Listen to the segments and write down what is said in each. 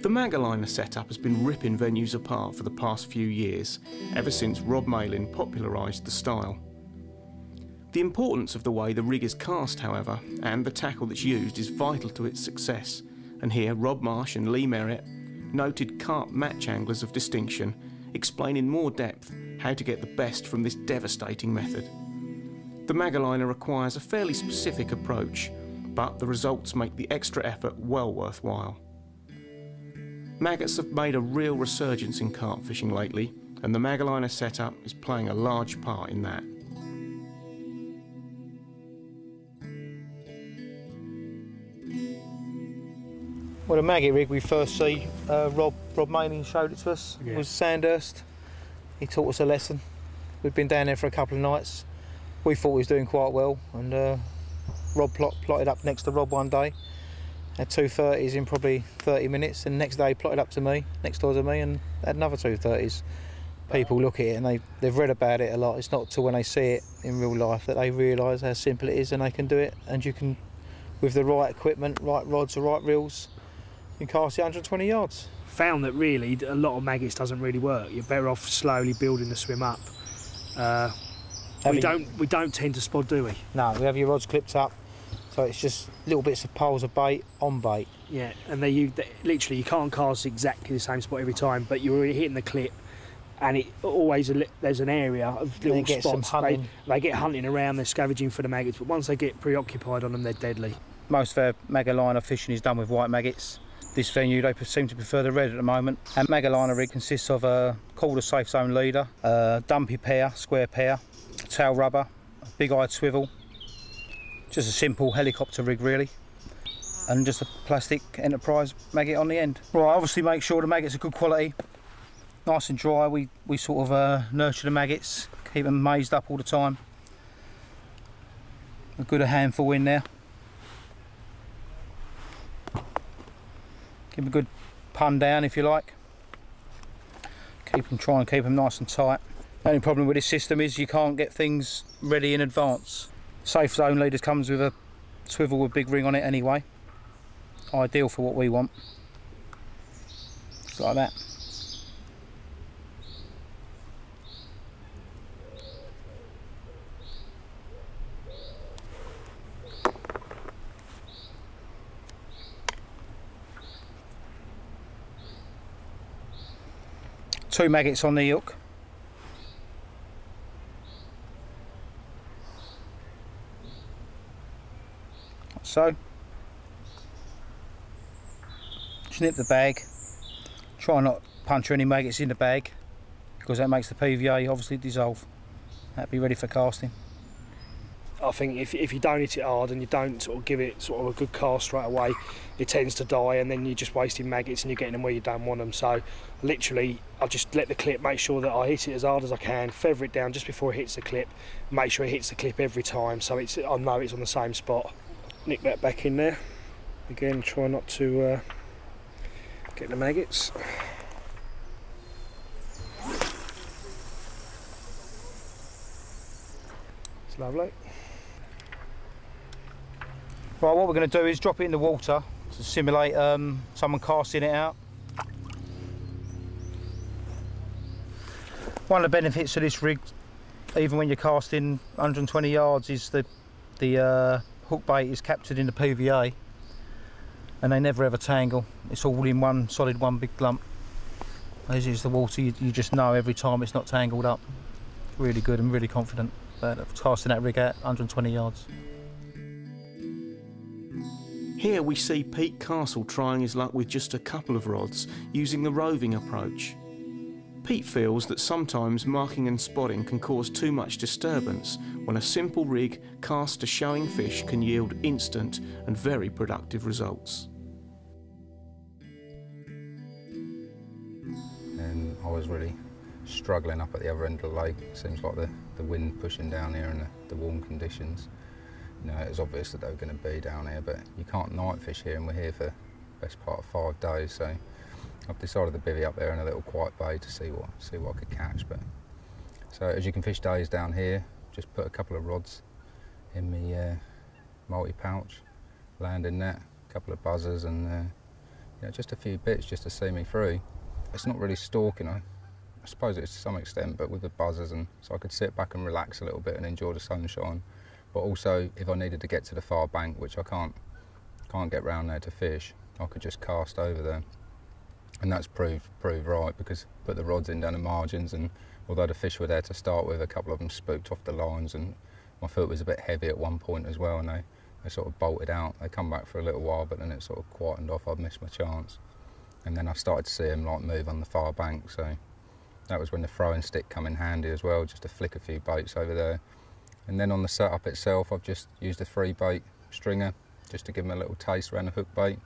The Mag-Alinger setup has been ripping venues apart for the past few years, ever since Rob Malin popularised the style. The importance of the way the rig is cast, however, and the tackle that's used is vital to its success, and here Rob Marsh and Lee Merritt, noted carp match anglers of distinction, explain in more depth how to get the best from this devastating method. The Mag-Alinger requires a fairly specific approach, but the results make the extra effort well worthwhile. Maggots have made a real resurgence in carp fishing lately, and the Mag-Alinger setup is playing a large part in that. Well, the maggot rig we first see, Rob Malin showed it to us. Yeah. It was Sandhurst. He taught us a lesson. We'd been down there for a couple of nights. We thought he was doing quite well, and Rob plotted up next to Rob one day. Had 230s in probably 30 minutes, and the next day he plotted up to me, next door to me, and had another 230s. People look at it and they've read about it a lot. It's not until when they see it in real life that they realise how simple it is, and they can do it. And you can, with the right equipment, right rods, the right reels, you can cast it 120 yards. Found that really a lot of maggots doesn't really work. You're better off slowly building the swim up. We don't tend to spod, do we? No, we have your rods clipped up. So it's just little bits of poles of bait on bait. Yeah, and literally you can't cast exactly the same spot every time, but you're hitting the clip, and it always there's an area of little spots. They get hunting around, they're scavenging for the maggots, but once they get preoccupied on them, they're deadly. Most of our Mag-Alinger fishing is done with white maggots. This venue, they seem to prefer the red at the moment. Our Mag-Alinger rig consists of a quarter safe zone leader, a dumpy pair, square pair, a tail rubber, a big-eyed swivel. Just a simple helicopter rig really, and just a plastic Enterprise maggot on the end. Right, obviously make sure the maggots are good quality, nice and dry. We sort of nurture the maggots, keep them mazed up all the time. A good handful in there. Give them a good pun down if you like. Try and keep them nice and tight. The only problem with this system is you can't get things ready in advance. Safe zone leaders comes with a swivel with big ring on it anyway. Ideal for what we want. Just like that. Two maggots on the hook. So, snip the bag, try not to puncture any maggots in the bag, because that makes the PVA obviously dissolve. That'll be ready for casting. I think if you don't hit it hard and you don't sort of give it sort of a good cast straight away, it tends to die, and then you're just wasting maggots and you're getting them where you don't want them. So literally I just let the clip, make sure that I hit it as hard as I can, feather it down just before it hits the clip, make sure it hits the clip every time, so I know it's on the same spot. Nick that back in there. Again, try not to get the maggots. It's lovely. Right, what we're going to do is drop it in the water to simulate someone casting it out. One of the benefits of this rig, even when you're casting 120 yards, is the hook bait is captured in the PVA, and they never ever tangle. It's all in one solid, one big lump. As is the water, you just know every time it's not tangled up. Really good and really confident about casting that rig out 120 yards. Here we see Pete Castle trying his luck with just a couple of rods, using the roving approach. Pete feels that sometimes marking and spotting can cause too much disturbance, when a simple rig cast to showing fish can yield instant and very productive results. And I was really struggling up at the other end of the lake. Seems like the wind pushing down here and the warm conditions. You know, it was obvious that they were going to be down here, but you can't night fish here, and we're here for the best part of 5 days, so I've decided to bivvy up there in a little quiet bay to see what I could catch. But so as you can fish days down here, just put a couple of rods in the multi-pouch, landing net, a couple of buzzers, and Yeah, just a few bits just to see me through. It's not really stalking, I suppose it's to some extent, but with the buzzers, and so I could sit back and relax a little bit and enjoy the sunshine. But also, if I needed to get to the far bank, which I can't get round there to fish, I could just cast over there. And that's proved right, because I put the rods in down the margins, and although the fish were there to start with, a couple of them spooked off the lines, and my foot was a bit heavy at one point as well, and they sort of bolted out. They come back for a little while, but then it sort of quietened off. I'd missed my chance. And then I started to see them like move on the far bank, so that was when the throwing stick come in handy as well, just to flick a few baits over there. And then on the setup itself, I've just used a 3-bait stringer just to give them a little taste around the hook bait,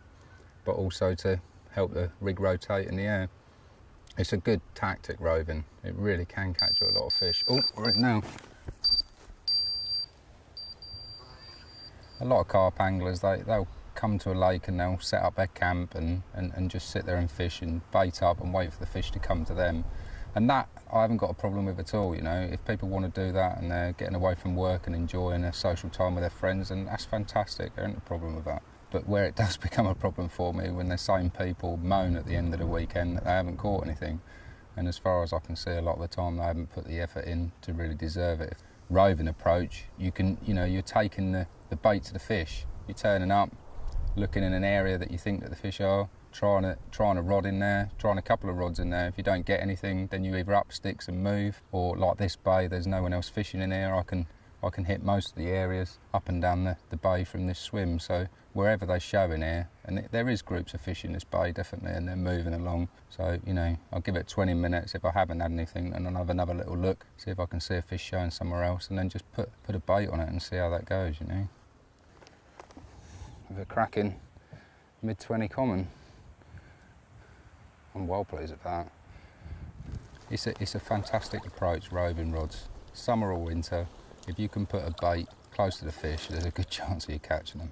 but also to help the rig rotate in the air. It's a good tactic, roving. It really can catch a lot of fish. Oh, we're in now. A lot of carp anglers, they'll come to a lake and they'll set up their camp and just sit there and fish and bait up and wait for the fish to come to them. And that I haven't got a problem with at all, you know. If people want to do that and they're getting away from work and enjoying a social time with their friends, and that's fantastic, there ain't a problem with that. But where it does become a problem for me, when the same people moan at the end of the weekend that they haven't caught anything. And as far as I can see, a lot of the time they haven't put the effort in to really deserve it. Roving approach, you can, you know, you're taking the bait to the fish. You're turning up, looking in an area that you think that the fish are, trying a rod in there, trying a couple of rods in there. If you don't get anything, then you either up sticks and move, or like this bay, there's no one else fishing in here. I can hit most of the areas up and down the bay from this swim. So wherever they show in here, and there is groups of fish in this bay definitely, and they're moving along. So, you know, I'll give it 20 minutes. If I haven't had anything, then I'll have another little look, see if I can see a fish showing somewhere else, and then just put a bait on it and see how that goes, you know. With a cracking mid-20 common. I'm well pleased with that. It's a fantastic approach, roving rods. Summer or winter, if you can put a bait close to the fish, there's a good chance of you catching them.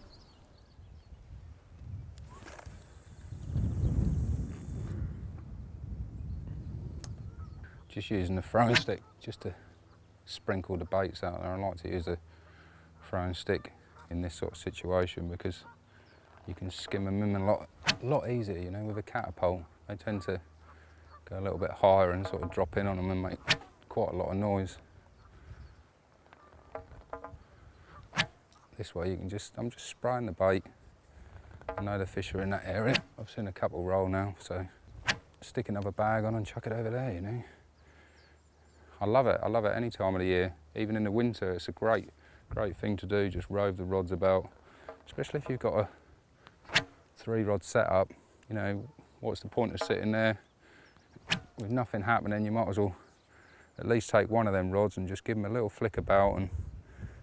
Just using the throwing stick just to sprinkle the baits out there. I like to use the throwing stick in this sort of situation because you can skim them in a lot easier, you know. With a catapult, they tend to go a little bit higher and sort of drop in on them and make quite a lot of noise. This way you can I'm just spraying the bait. I know the fish are in that area. I've seen a couple roll now, so stick another bag on and chuck it over there, you know. I love it any time of the year. Even in the winter, it's a great thing to do, just rove the rods about, especially if you've got a 3-rod setup. You know, what's the point of sitting there with nothing happening? You might as well at least take one of them rods and just give them a little flick about and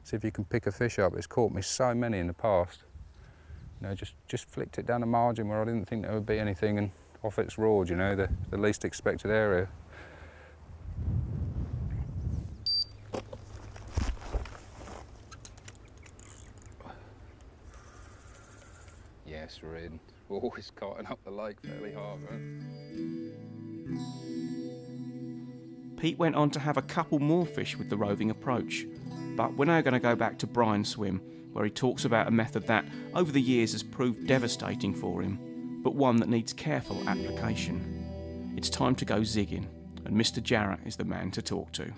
see if you can pick a fish up. It's caught me so many in the past. You know, just flicked it down the margin where I didn't think there would be anything, and off it's roared, you know, the least expected area. Yes, we're in. We're always carting up the lake fairly hard, right? Pete went on to have a couple more fish with the roving approach, but we're now going to go back to Brian's swim, where he talks about a method that over the years has proved devastating for him, but one that needs careful application. It's time to go zigging, and Mr. Jarrett is the man to talk to.